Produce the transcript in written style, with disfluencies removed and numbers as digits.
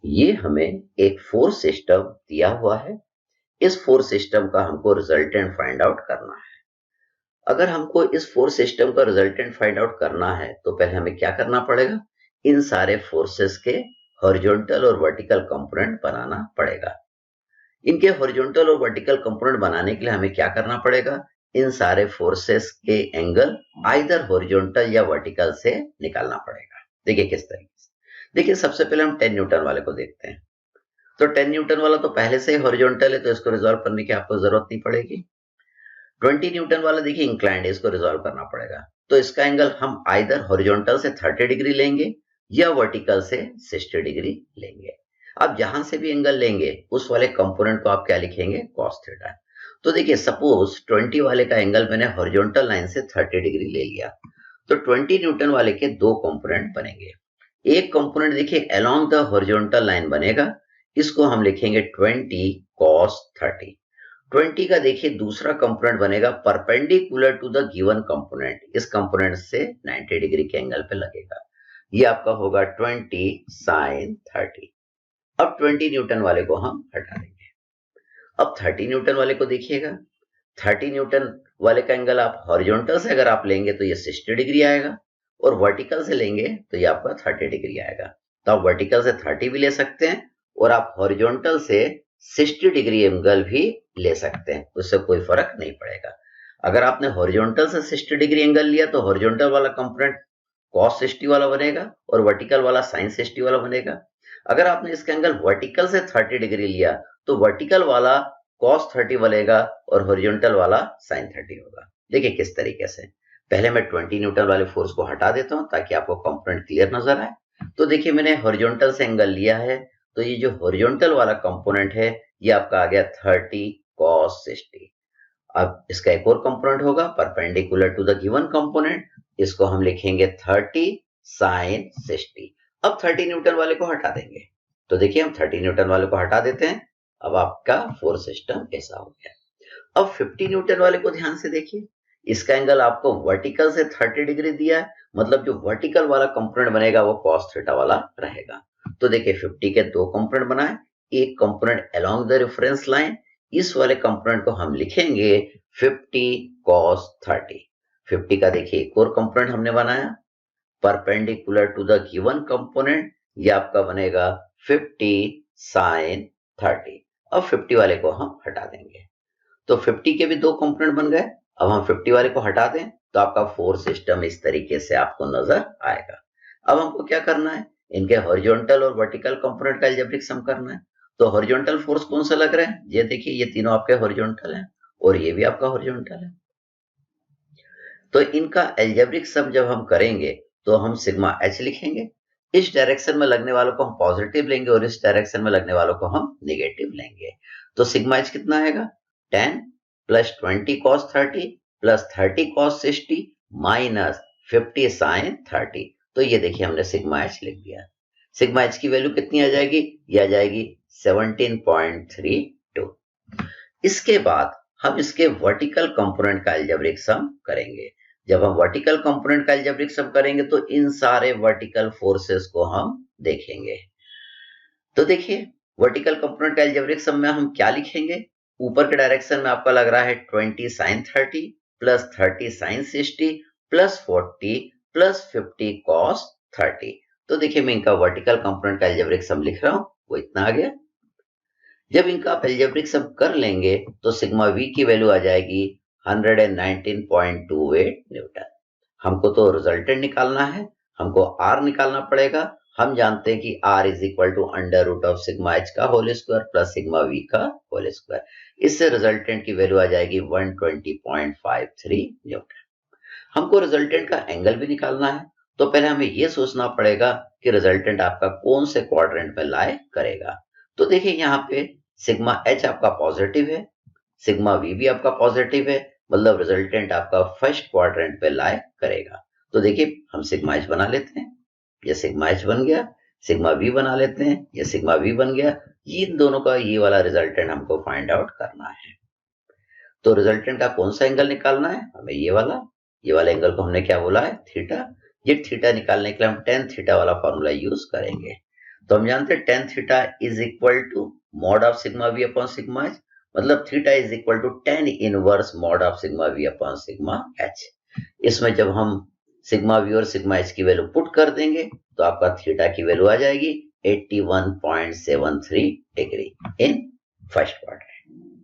ये हमें एक फोर्स सिस्टम दिया हुआ है। इस फोर्स सिस्टम का हमको रिजल्टेंट फाइंड आउट करना है। अगर हमको इस फोर्स सिस्टम का रिजल्टेंट फाइंड आउट करना है तो पहले हमें क्या करना पड़ेगा, इन सारे फोर्सेस के हॉरिजॉन्टल और वर्टिकल कंपोनेंट बनाना पड़ेगा। इनके हॉरिजॉन्टल और वर्टिकल कंपोनेंट बनाने के लिए हमें क्या करना पड़ेगा, इन सारे फोर्सेस के एंगल आइदर हॉरिजॉन्टल या वर्टिकल से निकालना पड़ेगा। देखिए किस तरीके से। देखिए सबसे पहले हम 10 न्यूटन वाले को देखते हैं। तो 10 न्यूटन वाला तो पहले से ही हॉरिजॉन्टल है, तो इसको रिजॉल्व करने की आपको जरूरत नहीं पड़ेगी। 20 न्यूटन वाला देखिए इंक्लाइंड है, इसको रिजॉल्व करना पड़ेगा। तो इसका एंगल हम आइदर हॉरिजॉन्टल से 30 डिग्री लेंगे या वर्टिकल से 60 डिग्री लेंगे। अब जहां से भी एंगल लेंगे उस वाले कंपोनेंट को आप क्या लिखेंगे, कॉस थीटा। तो देखिए सपोज 20 वाले का एंगल मैंने हॉरिजॉन्टल लाइन से 30 डिग्री ले लिया, तो 20 न्यूटन वाले के दो कंपोनेंट बनेंगे। एक कंपोनेंट देखिए अलोंग द हॉरिजॉन्टल लाइन बनेगा, इसको हम लिखेंगे 20 cos 30। 20 का देखिए दूसरा कंपोनेंट बनेगा perpendicular to the given component, इस कंपोनेंट से 90 डिग्री के एंगल पे लगेगा। ये आपका होगा 20 sin 30। अब 20 न्यूटन वाले को हम हटा देंगे। अब 30 न्यूटन वाले को देखिएगा। 30 न्यूटन वाले का एंगल आप हॉरिजॉन्टल से अगर आप लेंगे तो ये 60 डिग्री आएगा, और वर्टिकल से लेंगे तो ये आपका 30 डिग्री आएगा। तो आप वर्टिकल से 30 भी ले सकते हैं और आप हॉरिजॉन्टल से 60 डिग्री एंगल भी ले सकते हैं, उससे कोई फर्क नहीं पड़ेगा। अगर आपने हॉरिजॉन्टल से 60 डिग्री एंगल लिया तो हॉरिजॉन्टल वाला कंपोनेंट cos 60 वाला बनेगा और वर्टिकल वाला sin 60 वाला बनेगा। अगर आपने इसका एंगल वर्टिकल से 30 डिग्री लिया तो वर्टिकल वाला cos 30 बनेगा और हॉरिजॉन्टल वाला sin 30 होगा। देखिए किस तरीके से। पहले मैं 20 न्यूटन वाले फोर्स को हटा देता हूं ताकि आपको कंपोनेंट क्लियर नजर आए। तो देखिए मैंने हॉरिजॉन्टल से एंगल लिया है, तो ये जो हॉरिजॉन्टल वाला कंपोनेंट है ये आपका आ गया 30 cos 60। अब इसका एक और कंपोनेंट होगा perpendicular to the given component, इसको हम लिखेंगे 30 sin 60। अब 30 न्यूटन वाले को हटा देंगे। तो देखिए हम 30 न्यूटन वाले को हटा देते हैं। अब आपका फोर्स सिस्टम ऐसा हो गया। अब 50 न्यूटन वाले को ध्यान से देखिए। इसका एंगल आपको वर्टिकल से 30 डिग्री दिया है, मतलब जो वर्टिकल वाला कंपोनेंट बनेगा वो cos थीटा वाला रहेगा। तो देखिए 50 के दो कंपोनेंट बनाए, एक component along the reference line, इस वाले कंपोनेंट को हम लिखेंगे 50 cos 30। 50 का देखिए एक और कंपोनेंट हमने बनाया perpendicular to the given component, ये आपका बनेगा 50 sin 30। अब 50 वाले को हम हटा देंगे। तो 50 के भी दो कंपोनेंट बन गए। अब हम 50 वाले को हटा दें तो आपका फोर्स सिस्टम इस तरीके से आपको नजर आएगा। अब हमको क्या करना है, इनके हॉरिजॉन्टल और वर्टिकल कंपोनेंट का अलजेब्रिक सम करना है। तो हॉरिजॉन्टल फोर्स कौन सा लग रहा है, ये देखिए ये तीनों आपके हॉरिजॉन्टल हैं और ये भी आपका हॉरिजॉन्टल है। तो इनका अलजेब्रिक सम जब हम करेंगे तो हम सिग्मा एच लिखेंगे। इस डायरेक्शन में लगने वालों को हम पॉजिटिव लेंगे और इस डायरेक्शन में लगने वालों को हम नेगेटिव लेंगे। तो सिग्मा एच कितना आएगा, 10 plus 20 cos 30 plus 30 cos 60 minus 50 sin 30। तो ये देखिए हमने सिग्मा एच लिख दिया। सिग्मा एच की वैल्यू कितनी आ जाएगी, ये आ जाएगी 17.32। इसके बाद हम इसके वर्टिकल कंपोनेंट का अलजेब्रिक सम करेंगे। जब हम वर्टिकल कंपोनेंट का अलजेब्रिक सम करेंगे तो इन सारे वर्टिकल फोर्सेस को हम देखेंगे। तो देखिए वर्टिकल कंपोनेंट का अलजेब्रिक सम में हम क्या लिखेंगे, ऊपर के डायरेक्शन में आपका लग रहा है 20 sin 30 plus 30 sin 60 plus 40 plus 50 cos 30। तो देखिए मैं इनका वर्टिकल कंपोनेंट का अलजेब्रिक सम लिख रहा हूं, वो इतना आ गया। जब इनका आप अलजेब्रिक सम कर लेंगे तो सिग्मा वी की वैल्यू आ जाएगी 119.28 न्यूटन। हमको तो रिजल्टेंट निकालना है, हमको आर निकालना पड़ेगा। हम जानते हैं कि R is equal to under root of sigma H का whole square plus sigma V का होल स्क्वायर। इससे रिजल्टेंट की वैल्यू आ जाएगी 120.53 न्यूटन। हमको रिजल्टेंट का एंगल भी निकालना है, तो पहले हमें यह सोचना पड़ेगा कि रिजल्टेंट आपका कौन से क्वाड्रेंट में लाई करेगा। तो देखिए यहाँ पे सिग्मा एच आपका पॉजिटिव है, सिग्मा वी भी आपका पॉजिटिव है, मतलब रिजल्टेंट आपका फर्स्ट क्वाड्रेंट पे लाई करेगा। तो देखिए हम सिग्मा एच बना लेते हैं, ये सिग्मा एच बन गया। सिग्मा वी बना लेते हैं, ये सिग्मा वी बन गया। इन दोनों का ये वाला रिजल्टेंट हमको फाइंड आउट करना है। तो रिजल्टेंट का कौन सा एंगल निकालना है, हमें ये वाला एंगल को हमने क्या बोला है, थीटा। ये थीटा निकालने के लिए हम tan थीटा वाला फॉर्मूला यूज करेंगे। तो हम जानते हैं tan theta is equal to mod of sigma V upon sigma H, मतलब theta is equal to tan inverse mod of sigma V upon sigma H. इसमें जब हम सिग्मा वी और सिग्मा एच की वैल्यू पुट कर देंगे तो आपका थीटा की वैल्यू आ जाएगी 81.73 डिग्री इन फर्स्ट क्वाड्रेंट।